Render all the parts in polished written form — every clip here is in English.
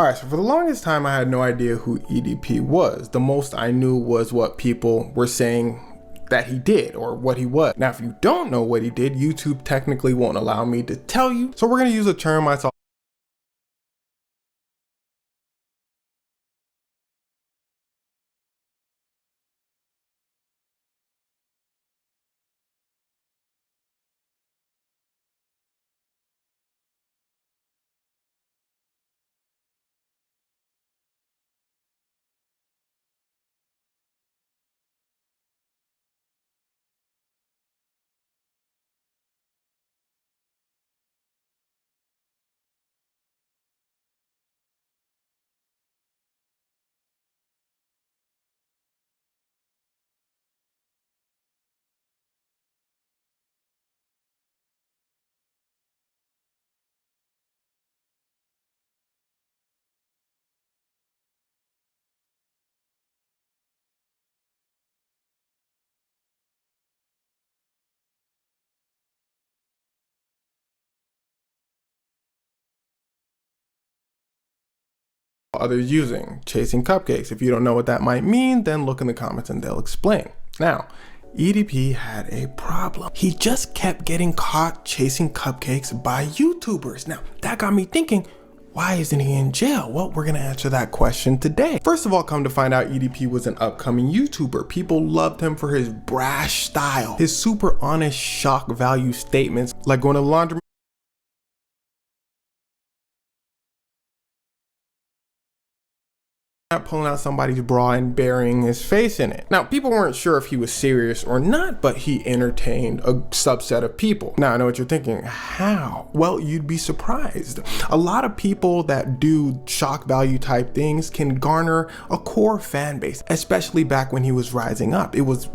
Alright, so for the longest time I had no idea who EDP was. The most I knew was what people were saying that he did or what he was. Now, if you don't know what he did, YouTube technically won't allow me to tell you. So we're gonna use a term I saw others using, chasing cupcakes. If you don't know what that might mean, then look in the comments and they'll explain. Now, EDP had a problem. He just kept getting caught chasing cupcakes by YouTubers. Now, that got me thinking, why isn't he in jail? Well, we're gonna answer that question today. First of all, come to find out, EDP was an upcoming YouTuber. People loved him for his brash style, his super honest shock value statements, like going to the laundromat, pulling out somebody's bra and burying his face in it. Now, people weren't sure if he was serious or not, but he entertained a subset of people. Now, I know what you're thinking, how? Well, you'd be surprised. A lot of people that do shock value type things can garner a core fan base, especially back when he was rising up. It was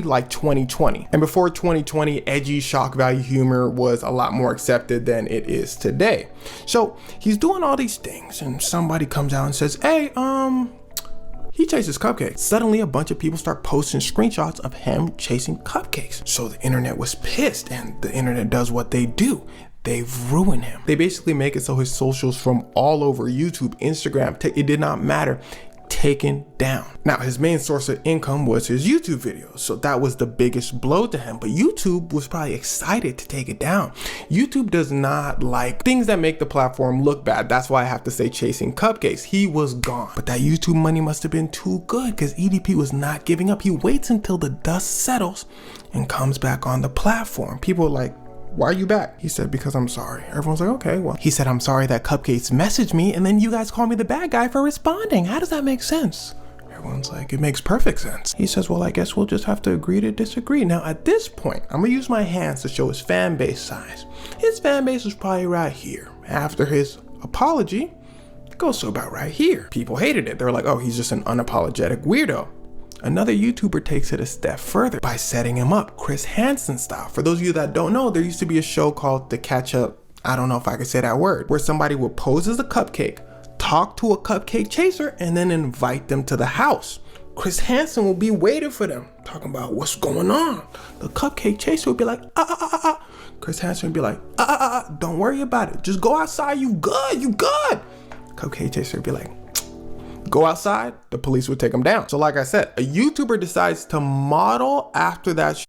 like 2020. And before 2020, edgy shock value humor was a lot more accepted than it is today. So he's doing all these things and somebody comes out and says, hey, he chases cupcakes. Suddenly a bunch of people start posting screenshots of him chasing cupcakes. So the internet was pissed, and the internet does what they do. They've ruined him. They basically make it so his socials from all over YouTube, Instagram, it did not matter, taken down. Now, his main source of income was his YouTube videos, so that was the biggest blow to him, but YouTube was probably excited to take it down. YouTube does not like things that make the platform look bad. That's why I have to say chasing cupcakes. He was gone, but that YouTube money must have been too good because EDP was not giving up. He waits until the dust settles and comes back on the platform. People are like, why are you back? He said, because I'm sorry. Everyone's like, okay, well. He said, I'm sorry that Cupcakes messaged me and then you guys call me the bad guy for responding. How does that make sense? Everyone's like, it makes perfect sense. He says, well, I guess we'll just have to agree to disagree. Now, at this point, I'm gonna use my hands to show his fan base size. His fan base was probably right here. After his apology, it goes to about right here. People hated it. They were like, oh, he's just an unapologetic weirdo. Another YouTuber takes it a step further by setting him up, Chris Hansen style. For those of you that don't know, there used to be a show called The Catch Up, I don't know if I could say that word, where somebody would pose as a cupcake, talk to a cupcake chaser, and then invite them to the house. Chris Hansen will be waiting for them, talking about what's going on. The cupcake chaser would be like, Chris Hansen would be like, don't worry about it. Just go outside, you good, you good. Cupcake chaser would be like, go outside, the police would take him down. So like I said, a YouTuber decides to model after that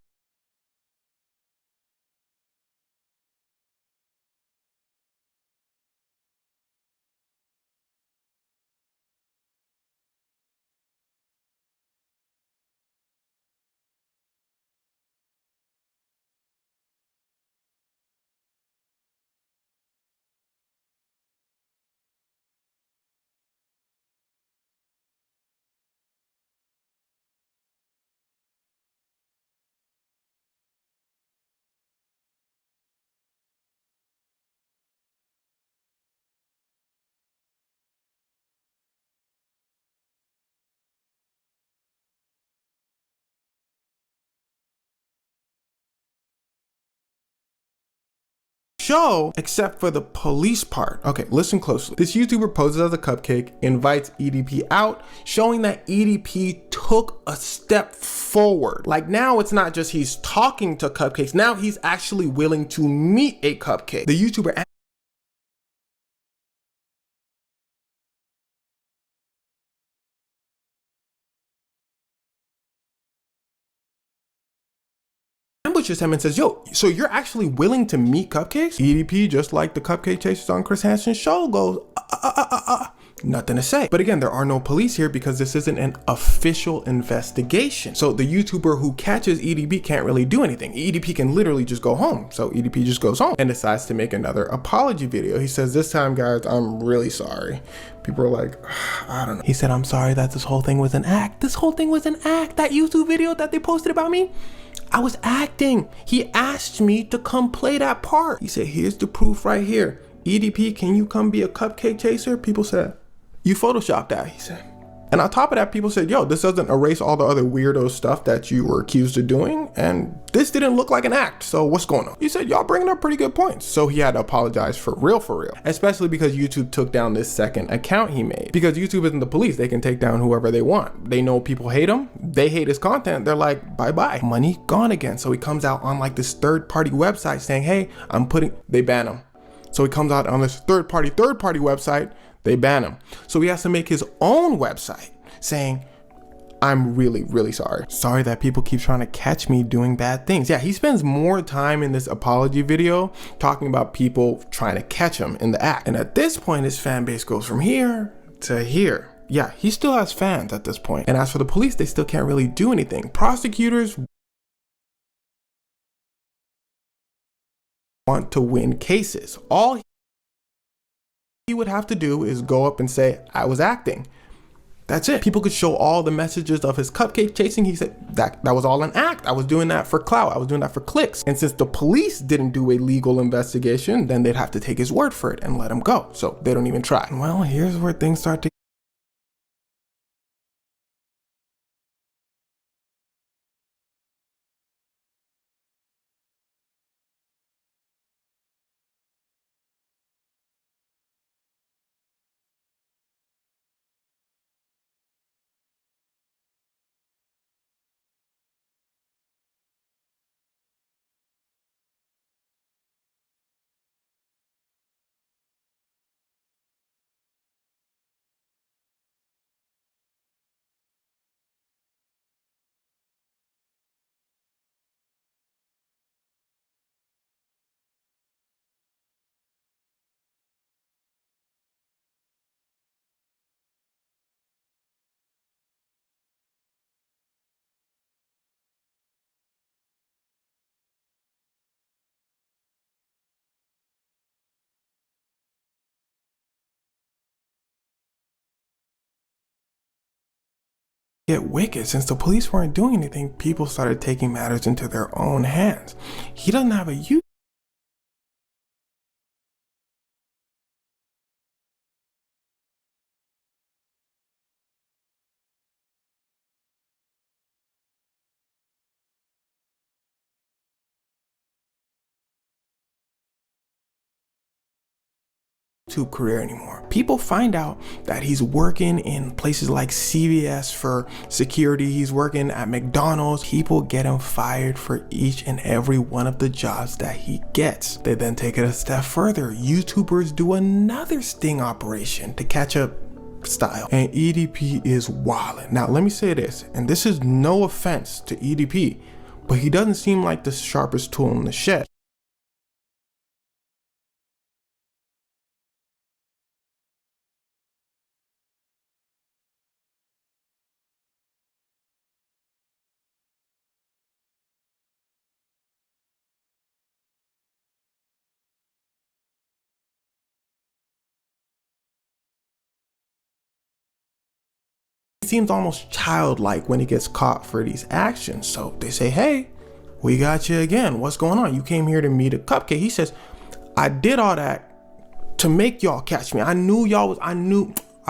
show, except for the police part. Okay, listen closely. This YouTuber poses as a cupcake, invites EDP out, showing that EDP took a step forward. Like now it's not just he's talking to cupcakes, now he's actually willing to meet a cupcake. The YouTuber ambushes him and says, yo, so you're actually willing to meet Cupcakes? EDP, just like the Cupcake Chasers on Chris Hansen's show, goes, nothing to say. But again, there are no police here because this isn't an official investigation. So the YouTuber who catches EDP can't really do anything. EDP can literally just go home. So EDP just goes home and decides to make another apology video. He says, this time, guys, I'm really sorry. People are like, I don't know. He said, I'm sorry that this whole thing was an act. This whole thing was an act. That YouTube video that they posted about me, I was acting. He asked me to come play that part. He said, here's the proof right here. EDP, can you come be a Cupcake Chaser? People said, you photoshopped that, he said. And on top of that, people said, yo, this doesn't erase all the other weirdo stuff that you were accused of doing. And this didn't look like an act. So what's going on? He said, y'all bringing up pretty good points. So he had to apologize for real, especially because YouTube took down this second account he made. Because YouTube isn't the police. They can take down whoever they want. They know people hate him. They hate his content. They're like, bye-bye. Money gone again. So he comes out on like this third-party website saying, hey, they ban him. So he comes out on this third-party website. They ban him. So he has to make his own website saying, I'm really, really sorry. Sorry that people keep trying to catch me doing bad things. Yeah, he spends more time in this apology video talking about people trying to catch him in the act. And at this point, his fan base goes from here to here. Yeah, he still has fans at this point. And as for the police, they still can't really do anything. Prosecutors want to win cases. All he would have to do is go up and say, I was acting. That's it. People could show all the messages of his cupcake chasing. He said that was all an act. I was doing that for clout. I was doing that for clicks. And since the police didn't do a legal investigation, then they'd have to take his word for it and let him go. So they don't even try. Well, here's where things start to get wicked. Since the police weren't doing anything, people started taking matters into their own hands. He doesn't have a YouTube career anymore. People find out that he's working in places like CVS for security. He's working at McDonald's. People get him fired for each and every one of the jobs that he gets. They then take it a step further. YouTubers do another sting operation to catch up style, and EDP is wildin'. Now let me say this, and this is no offense to EDP, but he doesn't seem like the sharpest tool in the shed. He seems almost childlike when he gets caught for these actions. So they say, hey, we got you again. What's going on? You came here to meet a cupcake. He says, I did all that to make y'all catch me. I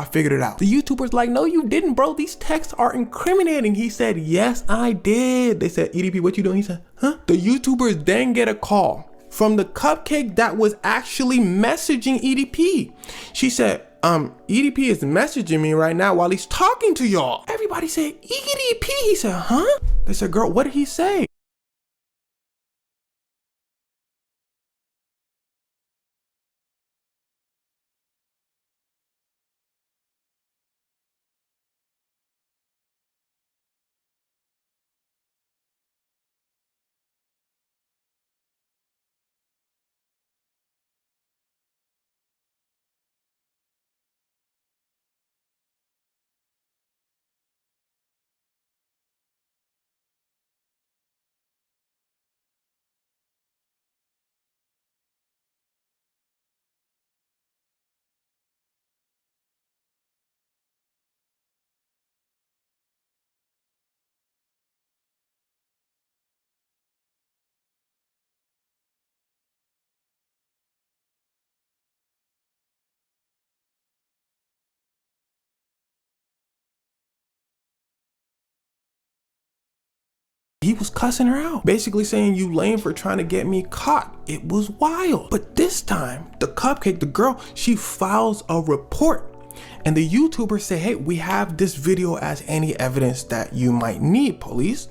figured it out. The YouTuber's like, no, you didn't, bro. These texts are incriminating. He said, yes, I did. They said, EDP, what you doing? He said, huh? The YouTubers then get a call from the cupcake that was actually messaging EDP. She said, EDP is messaging me right now while he's talking to y'all. Everybody said, EDP. He said, huh? They said, girl, what did he say? He was cussing her out, basically saying, "You lame for trying to get me caught." It was wild. But this time, the cupcake, the girl, she files a report. And the YouTubers say, "Hey, we have this video as any evidence that you might need, police."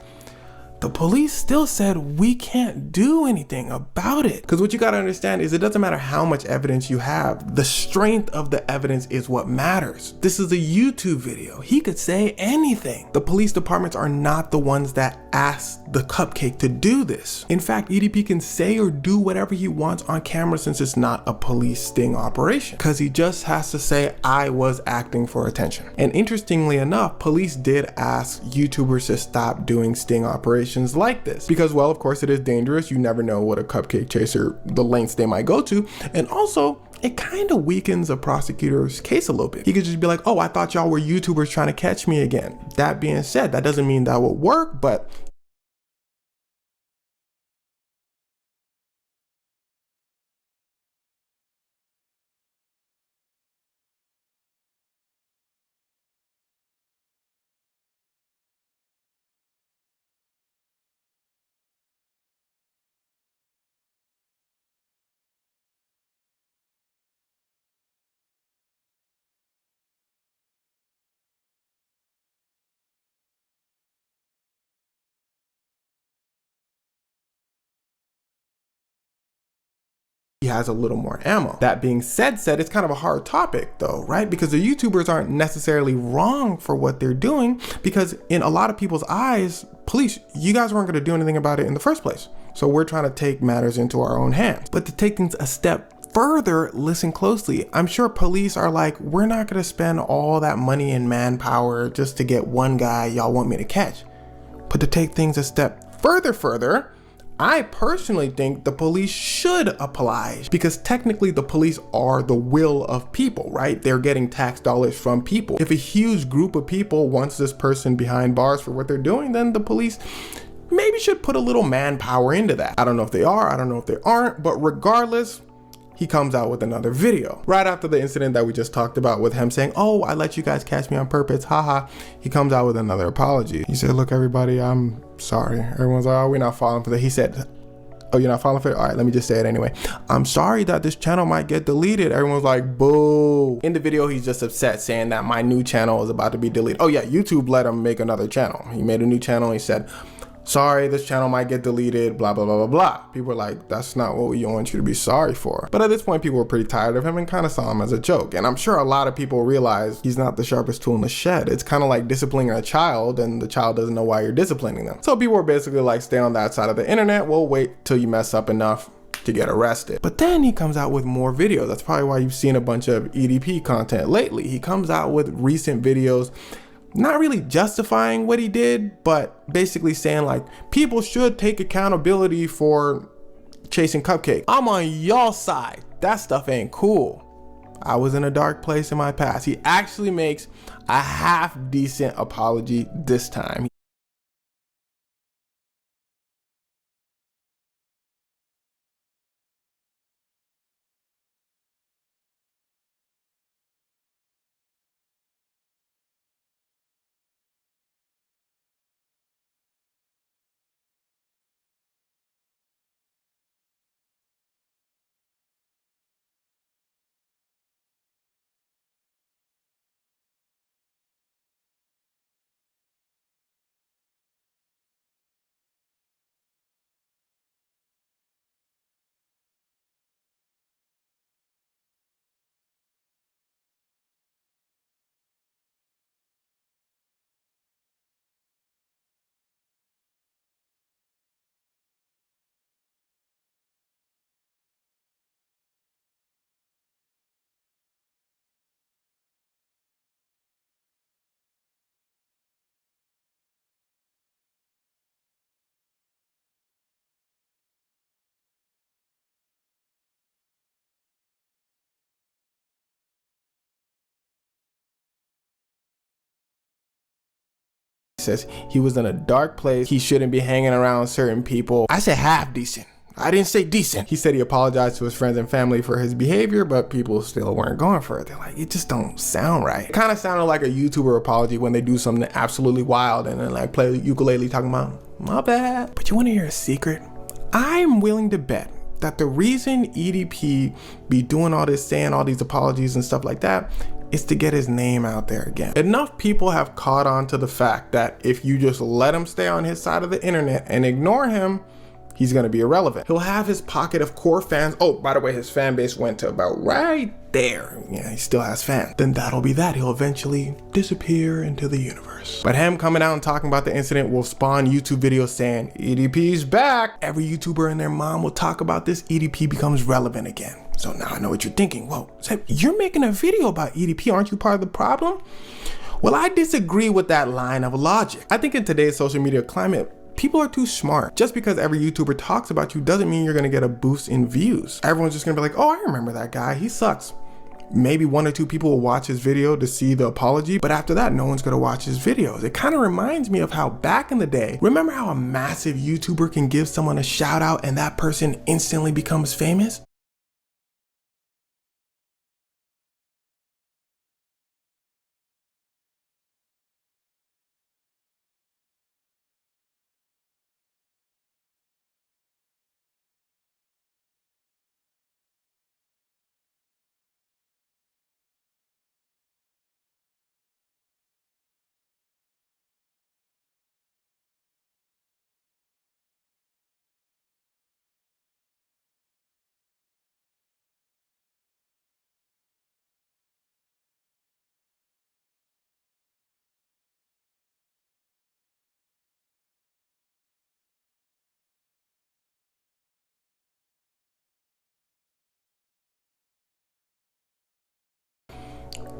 The police still said, "We can't do anything about it." Because what you gotta understand is it doesn't matter how much evidence you have, the strength of the evidence is what matters. This is a YouTube video. He could say anything. The police departments are not the ones that asked the cupcake to do this. In fact, EDP can say or do whatever he wants on camera since it's not a police sting operation. Because he just has to say, "I was acting for attention." And interestingly enough, police did ask YouTubers to stop doing sting operations like this because, well, of course it is dangerous. You never know what a cupcake chaser, the lengths they might go to. And also it kind of weakens a prosecutor's case a little bit. He could just be like, "Oh, I thought y'all were YouTubers trying to catch me again." That being said, that doesn't mean that will work, but he has a little more ammo. That being said, it's kind of a hard topic though, right? Because the YouTubers aren't necessarily wrong for what they're doing, because in a lot of people's eyes, police, you guys weren't gonna do anything about it in the first place. So we're trying to take matters into our own hands. But to take things a step further, listen closely. I'm sure police are like, "We're not gonna spend all that money and manpower just to get one guy y'all want me to catch." But to take things a step further, I personally think the police should oblige, because technically the police are the will of people, right? They're getting tax dollars from people. If a huge group of people wants this person behind bars for what they're doing, then the police maybe should put a little manpower into that. I don't know if they are, I don't know if they aren't, but regardless, he comes out with another video. Right after the incident that we just talked about with him saying, "Oh, I let you guys catch me on purpose, haha," he comes out with another apology. He said, "Look, everybody, I'm sorry." Everyone's like, "Oh, we're not falling for that." He said, "Oh, you're not falling for it? All right, let me just say it anyway. I'm sorry that this channel might get deleted." Everyone's like, "Boo." In the video, he's just upset saying that my new channel is about to be deleted. Oh yeah, YouTube let him make another channel. He made a new channel. He said, "Sorry, this channel might get deleted, blah, blah, blah, blah, blah." People were like, "That's not what we want you to be sorry for." But at this point, people were pretty tired of him and kind of saw him as a joke. And I'm sure a lot of people realize he's not the sharpest tool in the shed. It's kind of like disciplining a child and the child doesn't know why you're disciplining them. So people were basically like, "Stay on that side of the internet. We'll wait till you mess up enough to get arrested." But then he comes out with more videos. That's probably why you've seen a bunch of EDP content lately. He comes out with recent videos not really justifying what he did, but basically saying like, people should take accountability for chasing Cupcake. I'm on y'all side. That stuff ain't cool. I was in a dark place in my past. He actually makes a half decent apology this time. Says he was in a dark place. He shouldn't be hanging around certain people. I said half decent. I didn't say decent. He said he apologized to his friends and family for his behavior, but people still weren't going for it. They're like, it just don't sound right. It kind of sounded like a YouTuber apology when they do something absolutely wild and then like play the ukulele talking about, my bad. But you want to hear a secret? I'm willing to bet that the reason EDP be doing all this, saying all these apologies and stuff like that, is to get his name out there again. Enough people have caught on to the fact that if you just let him stay on his side of the internet and ignore him, he's gonna be irrelevant. He'll have his pocket of core fans. Oh, by the way, his fan base went to about right there. Yeah, he still has fans. Then that'll be that. He'll eventually disappear into the universe. But him coming out and talking about the incident will spawn YouTube videos saying, EDP's back. Every YouTuber and their mom will talk about this. EDP becomes relevant again. So now I know what you're thinking. Whoa, Seb, you're making a video about EDP. Aren't you part of the problem? Well, I disagree with that line of logic. I think in today's social media climate, people are too smart. Just because every YouTuber talks about you doesn't mean you're gonna get a boost in views. Everyone's just gonna be like, oh, I remember that guy, he sucks. Maybe 1 or 2 people will watch his video to see the apology, but after that, no one's gonna watch his videos. It kind of reminds me of how back in the day, remember how a massive YouTuber can give someone a shout out and that person instantly becomes famous?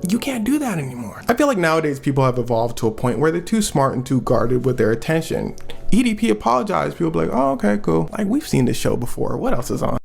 You can't do that anymore. I feel like nowadays people have evolved to a point where they're too smart and too guarded with their attention. EDP apologized, people be like, oh, okay, cool. Like, we've seen this show before. What else is on?